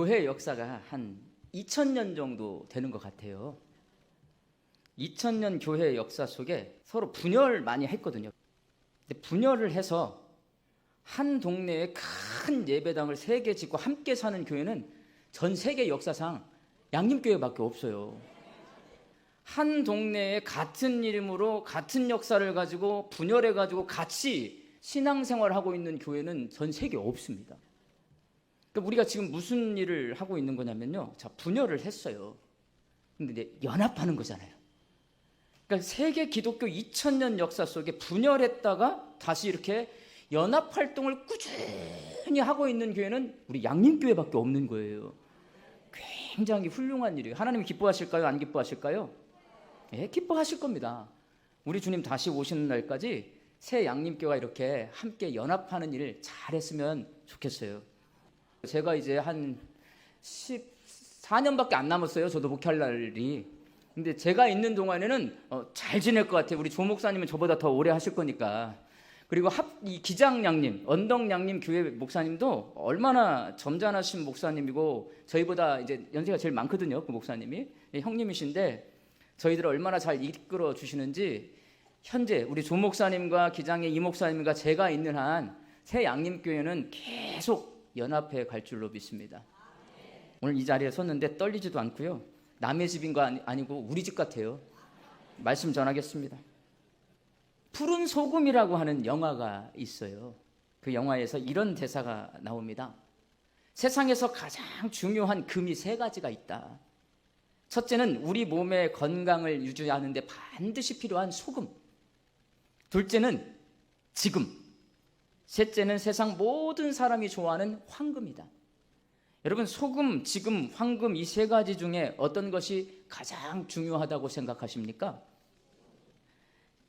교회 역사가 한 2000년 정도 되는 것 같아요. 2000년 교회 역사 속에 서로 분열 많이 했거든요. 근데 분열을 해서 한 동네에 큰 예배당을 3개 짓고 함께 사는 교회는 전 세계 역사상 양림교회밖에 없어요. 한 동네에 같은 이름으로 같은 역사를 가지고 분열해가지고 같이 신앙생활을 하고 있는 교회는 전 세계에 없습니다. 그러니까 우리가 지금 무슨 일을 하고 있는 거냐면요. 자, 분열을 했어요. 근데 이제 연합하는 거잖아요. 그러니까 세계 기독교 2000년 역사 속에 분열했다가 다시 이렇게 연합 활동을 꾸준히 하고 있는 교회는 우리 양림교회밖에 없는 거예요. 굉장히 훌륭한 일이에요. 하나님이 기뻐하실까요? 안 기뻐하실까요? 예, 기뻐하실 겁니다. 우리 주님 다시 오시는 날까지 새 양림교회가 이렇게 함께 연합하는 일을 잘했으면 좋겠어요. 제가 이제 한 14년밖에 안 남았어요. 저도 목회할 날이. 근데 제가 있는 동안에는 잘 지낼 것 같아요. 우리 조 목사님은 저보다 더 오래 하실 거니까. 그리고 이 기장양님, 언덕양님 교회 목사님도 얼마나 점잖으신 목사님이고 저희보다 이제 연세가 제일 많거든요. 그 목사님이 형님이신데 저희들을 얼마나 잘 이끌어 주시는지 현재 우리 조 목사님과 기장의 이 목사님과 제가 있는 한 새 양림교회는 계속 연합해 갈 줄로 믿습니다. 오늘 이 자리에 섰는데 떨리지도 않고요. 남의 집인 거 아니고 우리 집 같아요. 말씀 전하겠습니다. 푸른 소금이라고 하는 영화가 있어요. 그 영화에서 이런 대사가 나옵니다. 세상에서 가장 중요한 금이 3가지가 있다. 첫째는 우리 몸의 건강을 유지하는 데 반드시 필요한 소금. 둘째는 지금. 셋째는 세상 모든 사람이 좋아하는 황금이다. 여러분, 소금, 지금, 황금 이 3가지 중에 어떤 것이 가장 중요하다고 생각하십니까?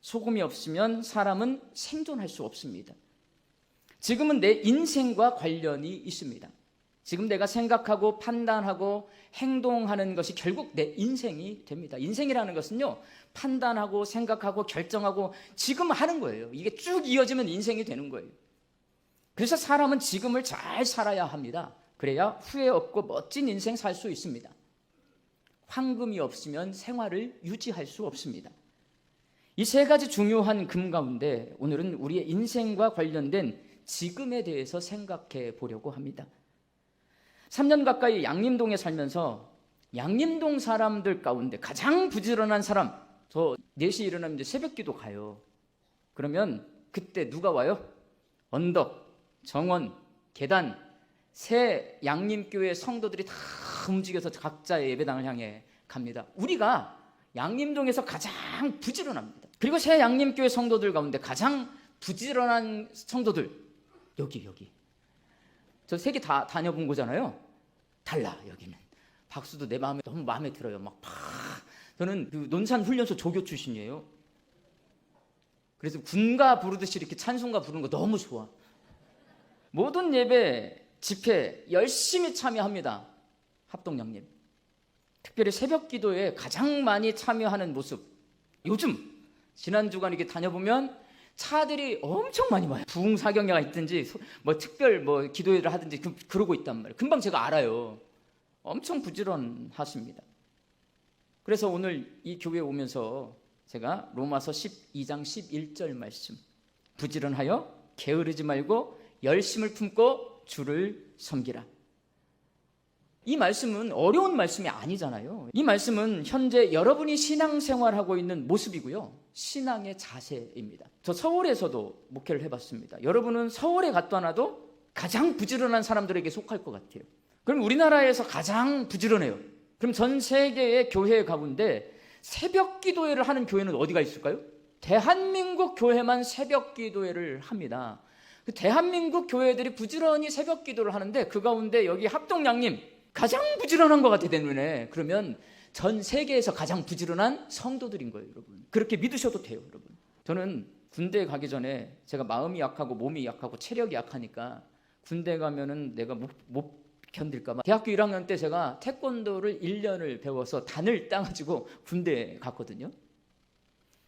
소금이 없으면 사람은 생존할 수 없습니다. 지금은 내 인생과 관련이 있습니다. 지금 내가 생각하고 판단하고 행동하는 것이 결국 내 인생이 됩니다. 인생이라는 것은요, 판단하고 생각하고 결정하고 지금 하는 거예요. 이게 쭉 이어지면 인생이 되는 거예요. 그래서 사람은 지금을 잘 살아야 합니다. 그래야 후회 없고 멋진 인생 살 수 있습니다. 황금이 없으면 생활을 유지할 수 없습니다. 이 3가지 중요한 금 가운데 오늘은 우리의 인생과 관련된 지금에 대해서 생각해 보려고 합니다. 3년 가까이 양림동에 살면서 양림동 사람들 가운데 가장 부지런한 사람, 저 4시에 일어나면 이제 새벽기도 가요. 그러면 그때 누가 와요? 언덕, 정원, 계단, 새 양림교회 성도들이 다 움직여서 각자의 예배당을 향해 갑니다. 우리가 양림동에서 가장 부지런합니다. 그리고 새 양림교회 성도들 가운데 가장 부지런한 성도들, 여기 저 3개 다 다녀본 거잖아요. 달라. 여기는 박수도 내 마음에 너무 마음에 들어요. 저는 그 논산훈련소 조교 출신이에요. 그래서 군가 부르듯이 이렇게 찬송가 부르는 거 너무 좋아. 모든 예배 집회 열심히 참여합니다. 합동양림. 특별히 새벽 기도에 가장 많이 참여하는 모습. 요즘 지난 주간 이렇게 다녀보면 차들이 엄청 많이 와요. 부흥사경야가 있든지 특별 기도회를 하든지 그러고 있단 말이에요. 금방 제가 알아요. 엄청 부지런하십니다. 그래서 오늘 이 교회에 오면서 제가 로마서 12장 11절 말씀, 부지런하여 게으르지 말고 열심을 품고 주를 섬기라. 이 말씀은 어려운 말씀이 아니잖아요. 이 말씀은 현재 여러분이 신앙생활하고 있는 모습이고요, 신앙의 자세입니다. 저 서울에서도 목회를 해봤습니다. 여러분은 서울에 갔다 놔도 가장 부지런한 사람들에게 속할 것 같아요. 그럼 우리나라에서 가장 부지런해요. 그럼 전 세계의 교회 가운데 새벽 기도회를 하는 교회는 어디가 있을까요? 대한민국 교회만 새벽 기도회를 합니다. 대한민국 교회들이 부지런히 새벽 기도를 하는데 그 가운데 여기 합동양림 가장 부지런한 것 같아, 내 눈에. 그러면 전 세계에서 가장 부지런한 성도들인 거예요, 여러분. 그렇게 믿으셔도 돼요, 여러분. 저는 군대 가기 전에 제가 마음이 약하고 몸이 약하고 체력이 약하니까 군대 가면은 내가 못 견딜까 봐 대학교 1학년 때 제가 태권도를 1년을 배워서 단을 따가지고 군대에 갔거든요.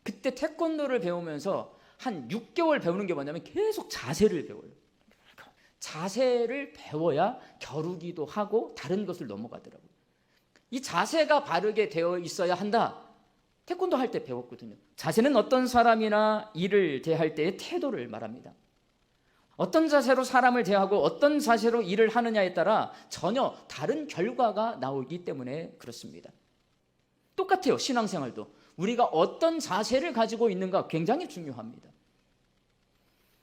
그때 태권도를 배우면서 한 6개월 배우는 게 뭐냐면 계속 자세를 배워요. 자세를 배워야 겨루기도 하고 다른 것을 넘어가더라고요. 이 자세가 바르게 되어 있어야 한다. 태권도 할 때 배웠거든요. 자세는 어떤 사람이나 일을 대할 때의 태도를 말합니다. 어떤 자세로 사람을 대하고 어떤 자세로 일을 하느냐에 따라 전혀 다른 결과가 나오기 때문에 그렇습니다. 똑같아요. 신앙생활도 우리가 어떤 자세를 가지고 있는가 굉장히 중요합니다.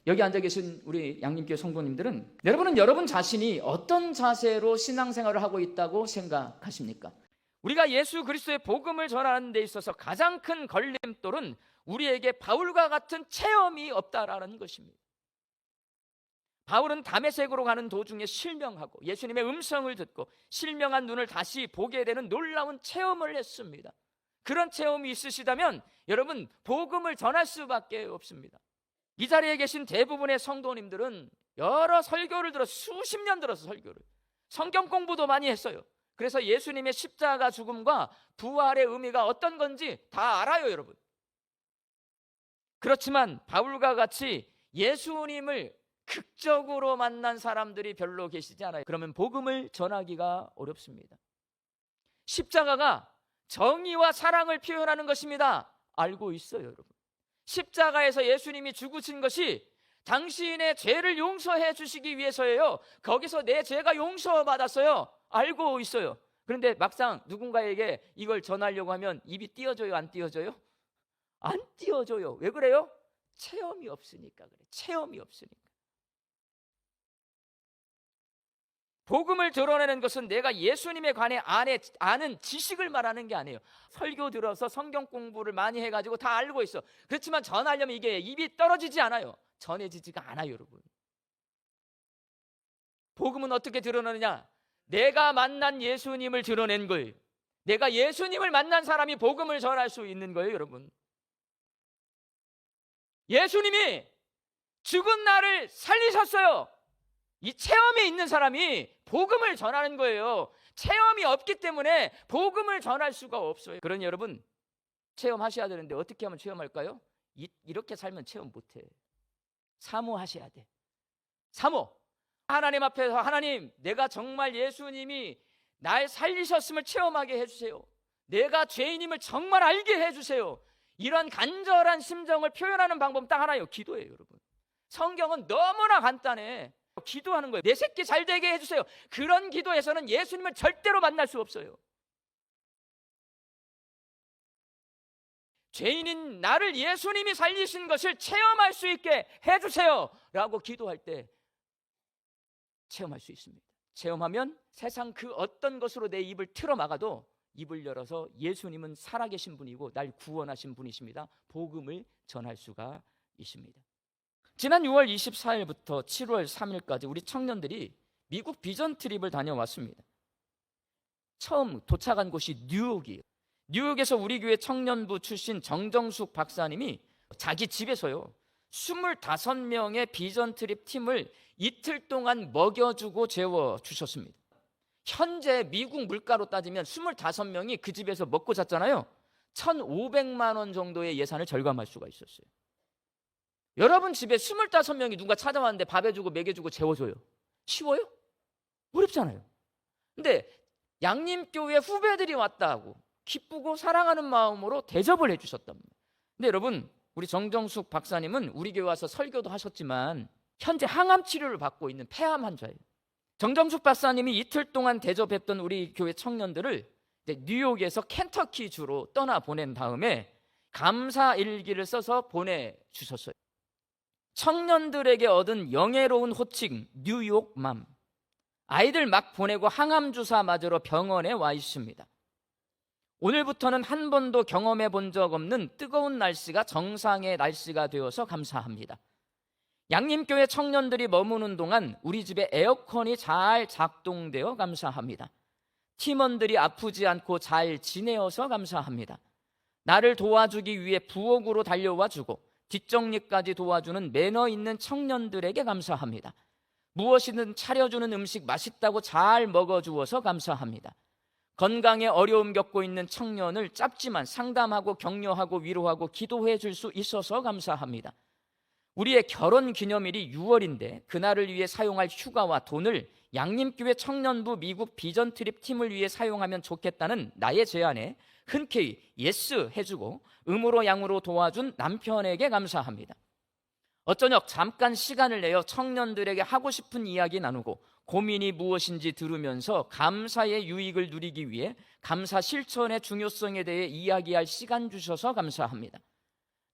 여기 앉아 계신 우리 양림교회 성도님들은 여러분은 여러분 자신이 어떤 자세로 신앙생활을 하고 있다고 생각하십니까? 우리가 예수 그리스도의 복음을 전하는 데 있어서 가장 큰 걸림돌은 우리에게 바울과 같은 체험이 없다라는 것입니다. 바울은 다메섹으로 가는 도중에 실명하고 예수님의 음성을 듣고 실명한 눈을 다시 보게 되는 놀라운 체험을 했습니다. 그런 체험이 있으시다면 여러분 복음을 전할 수밖에 없습니다. 이 자리에 계신 대부분의 성도님들은 여러 설교를 들어서 수십 년 들어서 설교를 성경 공부도 많이 했어요. 그래서 예수님의 십자가 죽음과 부활의 의미가 어떤 건지 다 알아요, 여러분. 그렇지만 바울과 같이 예수님을 극적으로 만난 사람들이 별로 계시지 않아요. 그러면 복음을 전하기가 어렵습니다. 십자가가 정의와 사랑을 표현하는 것입니다. 알고 있어요, 여러분. 십자가에서 예수님이 죽으신 것이 당신의 죄를 용서해 주시기 위해서예요. 거기서 내 죄가 용서받았어요. 알고 있어요. 그런데 막상 누군가에게 이걸 전하려고 하면 입이 띄어져요, 안 띄어져요? 안 띄어져요. 왜 그래요? 체험이 없으니까 그래. 체험이 없으니까. 복음을 드러내는 것은 내가 예수님에 관해 아는 지식을 말하는 게 아니에요. 설교 들어서 성경 공부를 많이 해가지고 다 알고 있어. 그렇지만 전하려면 이게 입이 떨어지지 않아요. 전해지지가 않아요, 여러분. 복음은 어떻게 드러내느냐? 내가 만난 예수님을 드러낸 거예요. 내가 예수님을 만난 사람이 복음을 전할 수 있는 거예요, 여러분. 예수님이 죽은 나를 살리셨어요. 이 체험이 있는 사람이 복음을 전하는 거예요. 체험이 없기 때문에 복음을 전할 수가 없어요. 그러니 여러분 체험하셔야 되는데 어떻게 하면 체험할까요? 이렇게 살면 체험 못해. 사모하셔야 돼. 사모. 하나님 앞에서 하나님, 내가 정말 예수님이 날 살리셨음을 체험하게 해주세요. 내가 죄인임을 정말 알게 해주세요. 이런 간절한 심정을 표현하는 방법은 딱 하나예요. 기도예요, 여러분. 성경은 너무나 간단해. 기도하는 거예요. 내 새끼 잘 되게 해주세요. 그런 기도에서는 예수님을 절대로 만날 수 없어요. 죄인인 나를 예수님이 살리신 것을 체험할 수 있게 해주세요 라고 기도할 때 체험할 수 있습니다. 체험하면 세상 그 어떤 것으로 내 입을 틀어막아도 입을 열어서 예수님은 살아계신 분이고 날 구원하신 분이십니다. 복음을 전할 수가 있습니다. 지난 6월 24일부터 7월 3일까지 우리 청년들이 미국 비전 트립을 다녀왔습니다. 처음 도착한 곳이 뉴욕이에요. 뉴욕에서 우리 교회 청년부 출신 정정숙 박사님이 자기 집에서요 25명의 비전 트립 팀을 이틀 동안 먹여주고 재워주셨습니다. 현재 미국 물가로 따지면 25명이 그 집에서 먹고 잤잖아요. 1,500만 원 정도의 예산을 절감할 수가 있었어요. 여러분 집에 25명이 누가 찾아왔는데 밥 해주고 먹여주고 재워줘요. 쉬워요? 어렵잖아요. 근데 양림교회 후배들이 왔다고 기쁘고 사랑하는 마음으로 대접을 해주셨답니다. 근데 여러분 우리 정정숙 박사님은 우리 교회 와서 설교도 하셨지만 현재 항암 치료를 받고 있는 폐암 환자예요. 정정숙 박사님이 이틀 동안 대접했던 우리 교회 청년들을 뉴욕에서 켄터키주로 떠나보낸 다음에 감사 일기를 써서 보내주셨어요. 청년들에게 얻은 영예로운 호칭 뉴욕맘. 아이들 막 보내고 항암 주사 맞으러 병원에 와 있습니다. 오늘부터는 한 번도 경험해 본 적 없는 뜨거운 날씨가 정상의 날씨가 되어서 감사합니다. 양림교회 청년들이 머무는 동안 우리 집에 에어컨이 잘 작동되어 감사합니다. 팀원들이 아프지 않고 잘 지내어서 감사합니다. 나를 도와주기 위해 부엌으로 달려와 주고 뒷정리까지 도와주는 매너 있는 청년들에게 감사합니다. 무엇이든 차려주는 음식 맛있다고 잘 먹어주어서 감사합니다. 건강에 어려움 겪고 있는 청년을 짧지만 상담하고 격려하고 위로하고 기도해 줄 수 있어서 감사합니다. 우리의 결혼 기념일이 6월인데 그날을 위해 사용할 휴가와 돈을 양림교회 청년부 미국 비전 트립 팀을 위해 사용하면 좋겠다는 나의 제안에 흔쾌히 예스 해주고 음으로 양으로 도와준 남편에게 감사합니다. 어저녁 잠깐 시간을 내어 청년들에게 하고 싶은 이야기 나누고 고민이 무엇인지 들으면서 감사의 유익을 누리기 위해 감사 실천의 중요성에 대해 이야기할 시간 주셔서 감사합니다.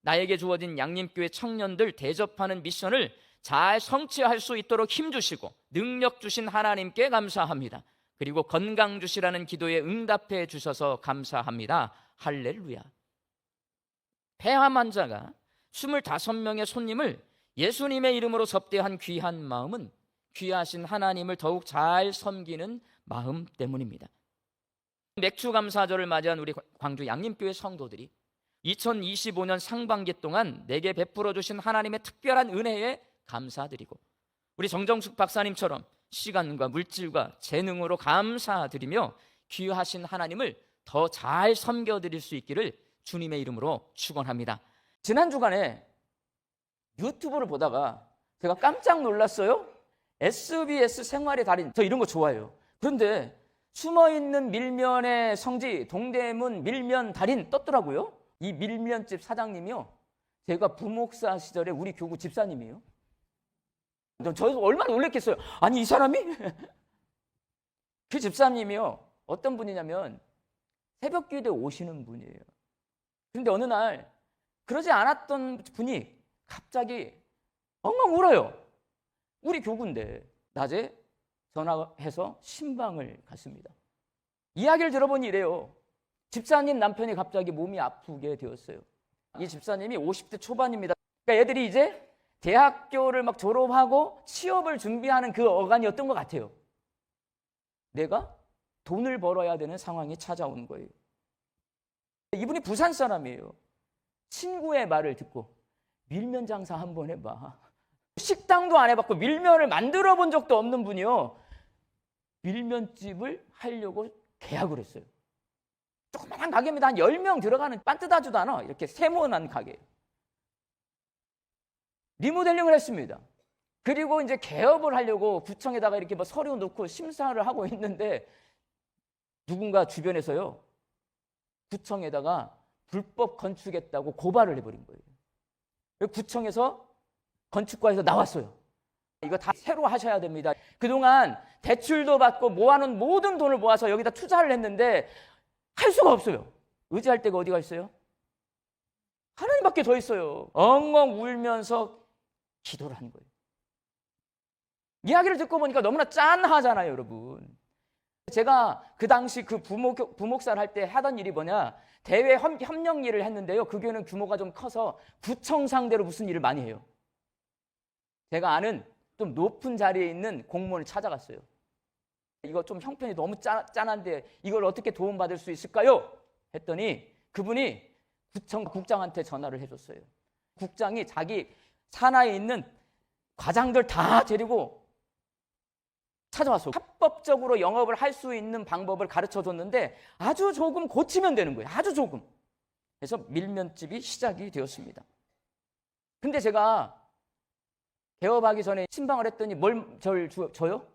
나에게 주어진 양림교회 청년들 대접하는 미션을 잘 성취할 수 있도록 힘주시고 능력 주신 하나님께 감사합니다. 그리고 건강 주시라는 기도에 응답해 주셔서 감사합니다. 할렐루야. 폐암 환자가 25명의 손님을 예수님의 이름으로 접대한 귀한 마음은 귀하신 하나님을 더욱 잘 섬기는 마음 때문입니다. 맥주 감사절을 맞이한 우리 광주 양림교회 성도들이 2025년 상반기 동안 내게 베풀어 주신 하나님의 특별한 은혜에 감사드리고 우리 정정숙 박사님처럼 시간과 물질과 재능으로 감사드리며 귀하신 하나님을 더 잘 섬겨드릴 수 있기를 주님의 이름으로 축원합니다. 지난 주간에 유튜브를 보다가 제가 깜짝 놀랐어요. SBS 생활의 달인, 저 이런 거 좋아해요. 그런데 숨어있는 밀면의 성지 동대문 밀면 달인 떴더라고요. 이 밀면집 사장님이요, 제가 부목사 시절에 우리 교구 집사님이에요. 저 얼마나 놀랬겠어요. 아니 이 사람이 그 집사님이요, 어떤 분이냐면 새벽 기도에 오시는 분이에요. 그런데 어느 날 그러지 않았던 분이 갑자기 엉엉 울어요. 우리 교구인데. 낮에 전화해서 신방을 갔습니다. 이야기를 들어보니 이래요. 집사님 남편이 갑자기 몸이 아프게 되었어요. 이 집사님이 50대 초반입니다. 그러니까 애들이 이제 대학교를 막 졸업하고 취업을 준비하는 그 어간이었던 것 같아요. 내가 돈을 벌어야 되는 상황이 찾아온 거예요. 이분이 부산 사람이에요. 친구의 말을 듣고 밀면 장사 한번 해봐. 식당도 안 해봤고 밀면을 만들어 본 적도 없는 분이요, 밀면집을 하려고 계약을 했어요. 조그만한 가게입니다. 한 10명 들어가는 반듯하지도 않아. 이렇게 세모난 가게. 리모델링을 했습니다. 그리고 이제 개업을 하려고 구청에다가 이렇게 뭐 서류 넣고 심사를 하고 있는데 누군가 주변에서요, 구청에다가 불법 건축했다고 고발을 해버린 거예요. 구청에서 건축과에서 나왔어요. 이거 다 새로 하셔야 됩니다. 그동안 대출도 받고 모아놓은 모든 돈을 모아서 여기다 투자를 했는데 할 수가 없어요. 의지할 데가 어디가 있어요? 하나님밖에 더 있어요. 엉엉 울면서 기도를 한 거예요. 이야기를 듣고 보니까 너무나 짠하잖아요, 여러분. 제가 그 당시 그 부목사를 할 때 하던 일이 뭐냐, 대외 협력 일을 했는데요, 그 교회는 규모가 좀 커서 구청 상대로 무슨 일을 많이 해요. 제가 아는 좀 높은 자리에 있는 공무원을 찾아갔어요. 이거 좀 형편이 너무 짠한데 이걸 어떻게 도움받을 수 있을까요? 했더니 그분이 국장한테 전화를 해줬어요. 국장이 자기 산하에 있는 과장들 다 데리고 찾아왔어요. 합법적으로 영업을 할 수 있는 방법을 가르쳐줬는데 아주 조금 고치면 되는 거예요. 아주 조금. 그래서 밀면집이 시작이 되었습니다. 근데 제가 개업하기 전에 신방을 했더니 뭘 줘요?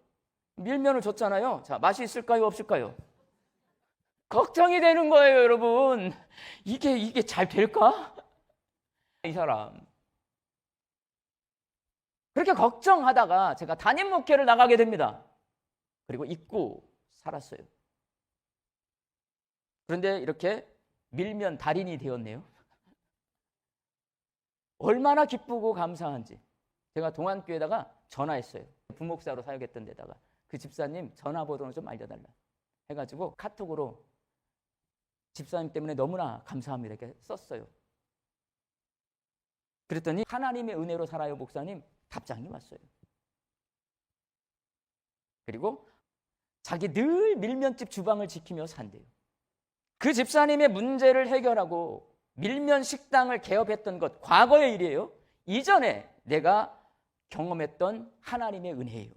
밀면을 줬잖아요. 자, 맛이 있을까요? 없을까요? 걱정이 되는 거예요, 여러분. 이게 잘 될까? 이 사람. 그렇게 걱정하다가 제가 담임 목회를 나가게 됩니다. 그리고 잊고 살았어요. 그런데 이렇게 밀면 달인이 되었네요. 얼마나 기쁘고 감사한지. 제가 동안교회에다가 전화했어요. 부목사로 사역했던 데다가 그 집사님 전화번호 좀 알려달라 해가지고 카톡으로 집사님 때문에 너무나 감사합니다 이렇게 썼어요. 그랬더니 하나님의 은혜로 살아요 목사님 답장이 왔어요. 그리고 자기 늘 밀면집 주방을 지키며 산대요. 그 집사님의 문제를 해결하고 밀면 식당을 개업했던 것 과거의 일이에요. 이전에 내가 경험했던 하나님의 은혜예요.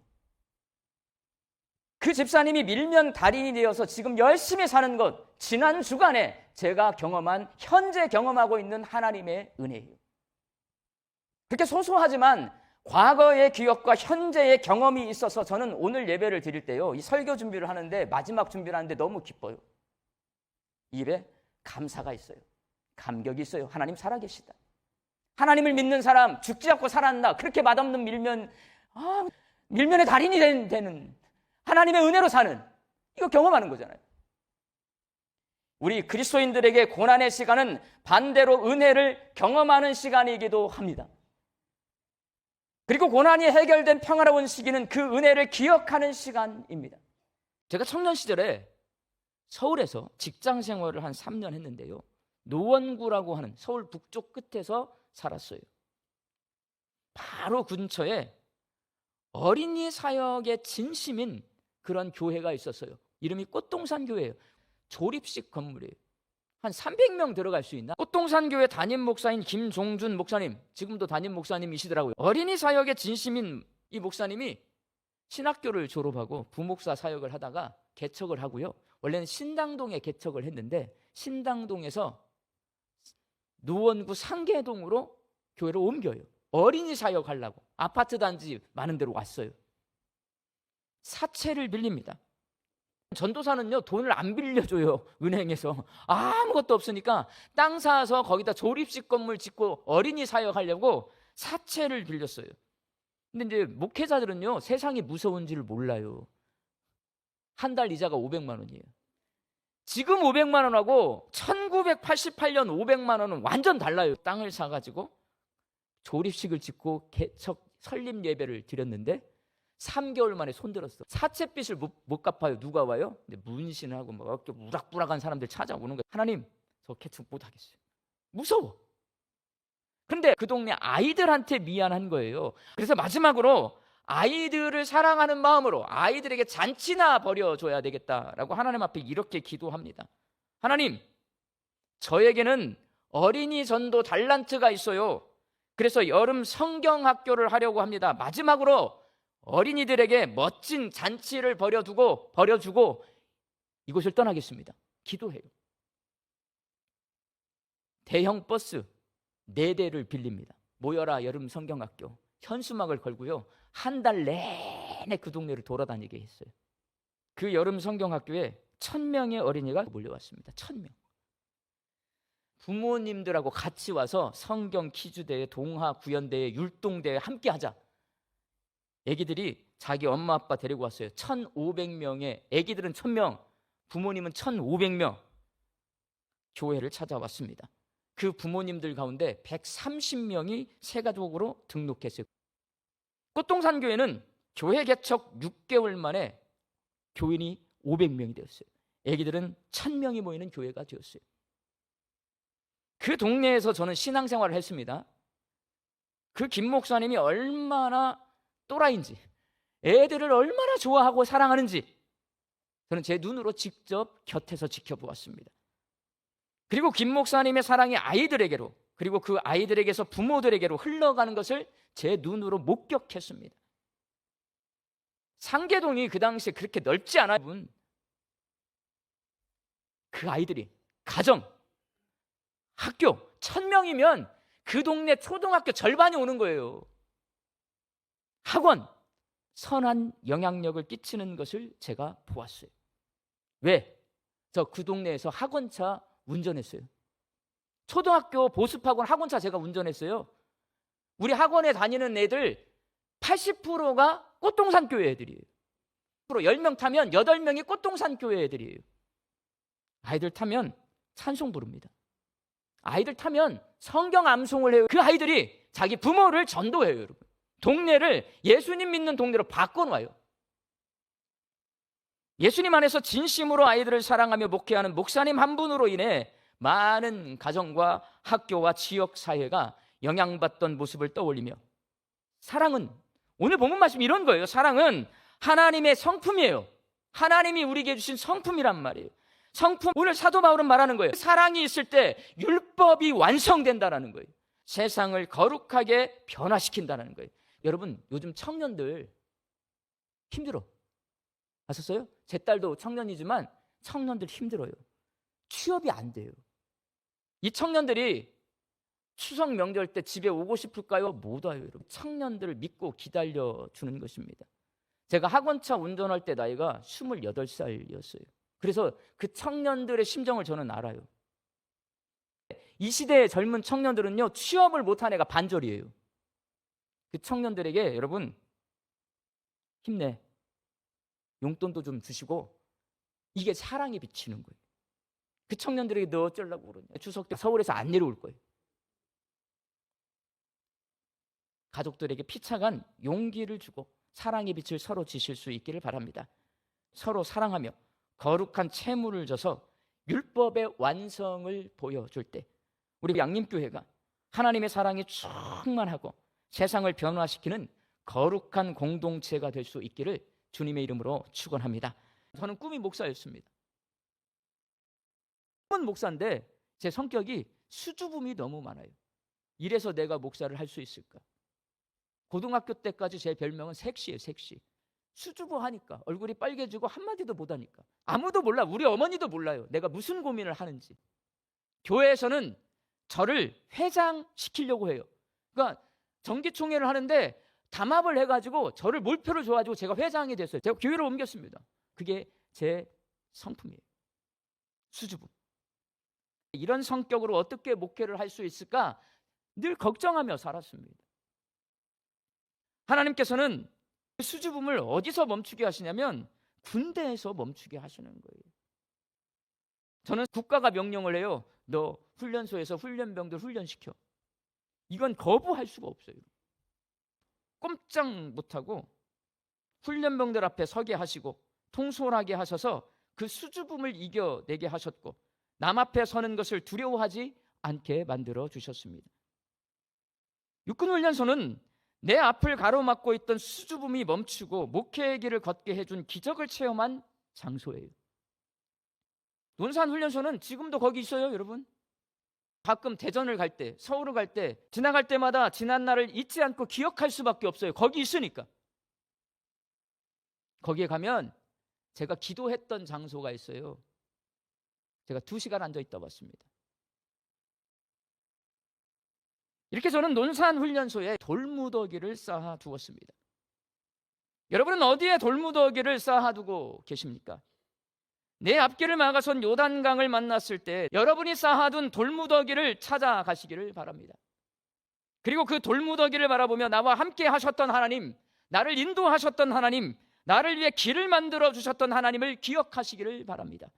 그 집사님이 밀면 달인이 되어서 지금 열심히 사는 것, 지난 주간에 제가 경험한, 현재 경험하고 있는 하나님의 은혜예요. 그렇게 소소하지만 과거의 기억과 현재의 경험이 있어서 저는 오늘 예배를 드릴 때요, 이 설교 준비를 하는데, 마지막 준비를 하는데 너무 기뻐요. 입에 감사가 있어요. 감격이 있어요. 하나님 살아계시다. 하나님을 믿는 사람 죽지 않고 살았나, 그렇게 맛없는 밀면의 달인이 되는, 하나님의 은혜로 사는, 이거 경험하는 거잖아요. 우리 그리스도인들에게 고난의 시간은 반대로 은혜를 경험하는 시간이기도 합니다. 그리고 고난이 해결된 평화로운 시기는 그 은혜를 기억하는 시간입니다. 제가 청년 시절에 서울에서 직장 생활을 한 3년 했는데요, 노원구라고 하는 서울 북쪽 끝에서 살았어요. 바로 근처에 어린이 사역에 진심인 그런 교회가 있었어요. 이름이 꽃동산 교회예요. 조립식 건물이에요. 한 300명 들어갈 수 있나? 꽃동산 교회 담임 목사인 김종준 목사님, 지금도 담임 목사님이시더라고요. 어린이 사역에 진심인 이 목사님이 신학교를 졸업하고 부목사 사역을 하다가 개척을 하고요, 원래는 신당동에 개척을 했는데 신당동에서 노원구 상계동으로 교회를 옮겨요. 어린이 사역하려고 아파트 단지 많은 데로 왔어요. 사채를 빌립니다. 전도사는요, 돈을 안 빌려줘요. 은행에서 아무것도 없으니까 땅 사서 거기다 조립식 건물 짓고 어린이 사역하려고 사채를 빌렸어요. 근데 이제 목회자들은요, 세상이 무서운지를 몰라요. 한 달 이자가 500만 원이에요. 지금 500만 원하고 1988년 500만 원은 완전 달라요. 땅을 사가지고 조립식을 짓고 개척 설립 예배를 드렸는데 3개월 만에 손들었어. 사채빚을 못 갚아요. 누가 와요? 근데 문신하고 막 이렇게 우락부락한 사람들 찾아오는 거예요. 하나님, 저 개척 못 하겠어요. 무서워. 근데 그 동네 아이들한테 미안한 거예요. 그래서 마지막으로 아이들을 사랑하는 마음으로 아이들에게 잔치나 벌여줘야 되겠다라고 하나님 앞에 이렇게 기도합니다. 하나님, 저에게는 어린이 전도 달란트가 있어요. 그래서 여름 성경학교를 하려고 합니다. 마지막으로 어린이들에게 멋진 잔치를 벌여주고 이곳을 떠나겠습니다. 기도해요. 대형 버스 4대를 빌립니다. 모여라 여름 성경학교. 현수막을 걸고요, 한 달 내내 그 동네를 돌아다니게 했어요. 그 여름 성경학교에 1000명의 어린이가 몰려왔습니다. 1000명. 부모님들하고 같이 와서 성경 퀴즈대회, 동화 구연대회, 율동대회 함께 하자. 애기들이 자기 엄마 아빠 데리고 왔어요. 1500명의, 애기들은 1000명, 부모님은 1500명 교회를 찾아왔습니다. 그 부모님들 가운데 130명이 새가족으로 등록했어요. 꽃동산 교회는 교회 개척 6개월 만에 교인이 500명이 되었어요. 애기들은 1000명이 모이는 교회가 되었어요. 그 동네에서 저는 신앙생활을 했습니다. 그 김 목사님이 얼마나 또라이인지, 애들을 얼마나 좋아하고 사랑하는지 저는 제 눈으로 직접 곁에서 지켜보았습니다. 그리고 김 목사님의 사랑이 아이들에게로, 그리고 그 아이들에게서 부모들에게로 흘러가는 것을 제 눈으로 목격했습니다. 상계동이 그 당시에 그렇게 넓지 않아요. 그 아이들이 가정, 학교 1000명이면 그 동네 초등학교 절반이 오는 거예요. 학원, 선한 영향력을 끼치는 것을 제가 보았어요. 왜? 저 그 동네에서 학원차 운전했어요. 초등학교 보습학원 학원차 제가 운전했어요. 우리 학원에 다니는 애들 80%가 꽃동산 교회 애들이에요. 10명 타면 8명이 꽃동산 교회 애들이에요. 아이들 타면 찬송 부릅니다. 아이들 타면 성경 암송을 해요. 그 아이들이 자기 부모를 전도해요, 여러분. 동네를 예수님 믿는 동네로 바꿔놔요. 예수님 안에서 진심으로 아이들을 사랑하며 목회하는 목사님 한 분으로 인해 많은 가정과 학교와 지역 사회가 영향받던 모습을 떠올리며, 사랑은, 오늘 본문 말씀이 이런 거예요. 사랑은 하나님의 성품이에요. 하나님이 우리에게 주신 성품이란 말이에요. 성품, 오늘 사도 바울은 말하는 거예요. 사랑이 있을 때 율법이 완성된다는 거예요. 세상을 거룩하게 변화시킨다는 거예요. 여러분, 요즘 청년들 힘들어. 아셨어요? 제 딸도 청년이지만 청년들 힘들어요. 취업이 안 돼요. 이 청년들이 추석 명절 때 집에 오고 싶을까요? 못 와요, 여러분. 청년들을 믿고 기다려주는 것입니다. 제가 학원차 운전할 때 나이가 28살이었어요. 그래서 그 청년들의 심정을 저는 알아요. 이 시대의 젊은 청년들은요, 취업을 못한 애가 반절이에요. 그 청년들에게 여러분, 힘내. 용돈도 좀 주시고, 이게 사랑이 비치는 거예요. 그 청년들에게 너 어쩌려고 그러냐. 추석 때 서울에서 안 내려올 거예요. 가족들에게 피차간 용기를 주고 사랑의 빛을 서로 지실 수 있기를 바랍니다. 서로 사랑하며 거룩한 채무를 져서 율법의 완성을 보여줄 때 우리 양림교회가 하나님의 사랑이 충만하고 세상을 변화시키는 거룩한 공동체가 될 수 있기를 주님의 이름으로 축원합니다. 저는 꿈이 목사였습니다. 꿈은 목사인데 제 성격이 수줍음이 너무 많아요. 이래서 내가 목사를 할 수 있을까? 고등학교 때까지 제 별명은 섹시예요. 섹시. 수줍어하니까 얼굴이 빨개지고 한마디도 못하니까 아무도 몰라. 우리 어머니도 몰라요. 내가 무슨 고민을 하는지. 교회에서는 저를 회장시키려고 해요. 그러니까 정기총회를 하는데 담합을 해가지고 저를 몰표를 줘가지고 제가 회장이 됐어요. 제가 교회로 옮겼습니다. 그게 제 성품이에요. 수줍음. 이런 성격으로 어떻게 목회를 할 수 있을까 늘 걱정하며 살았습니다. 하나님께서는 수줍음을 어디서 멈추게 하시냐면 군대에서 멈추게 하시는 거예요. 저는 국가가 명령을 해요. 너 훈련소에서 훈련병들 훈련시켜. 이건 거부할 수가 없어요. 꼼짝 못하고 훈련병들 앞에 서게 하시고 통솔하게 하셔서 그 수줍음을 이겨내게 하셨고 남 앞에 서는 것을 두려워하지 않게 만들어 주셨습니다. 육군훈련소는 내 앞을 가로막고 있던 수줍음이 멈추고 목회의 길을 걷게 해준 기적을 체험한 장소예요. 논산훈련소는 지금도 거기 있어요, 여러분. 가끔 대전을 갈 때, 서울을 갈 때 지나갈 때마다 지난 날을 잊지 않고 기억할 수밖에 없어요. 거기 있으니까. 거기에 가면 제가 기도했던 장소가 있어요. 제가 2시간 앉아 있다 왔습니다. 이렇게 저는 논산훈련소에 돌무더기를 쌓아두었습니다. 여러분은 어디에 돌무더기를 쌓아두고 계십니까? 내 앞길을 막아선 요단강을 만났을 때 여러분이 쌓아둔 돌무더기를 찾아가시기를 바랍니다. 그리고 그 돌무더기를 바라보며 나와 함께 하셨던 하나님, 나를 인도하셨던 하나님, 나를 위해 길을 만들어 주셨던 하나님을 기억하시기를 바랍니다.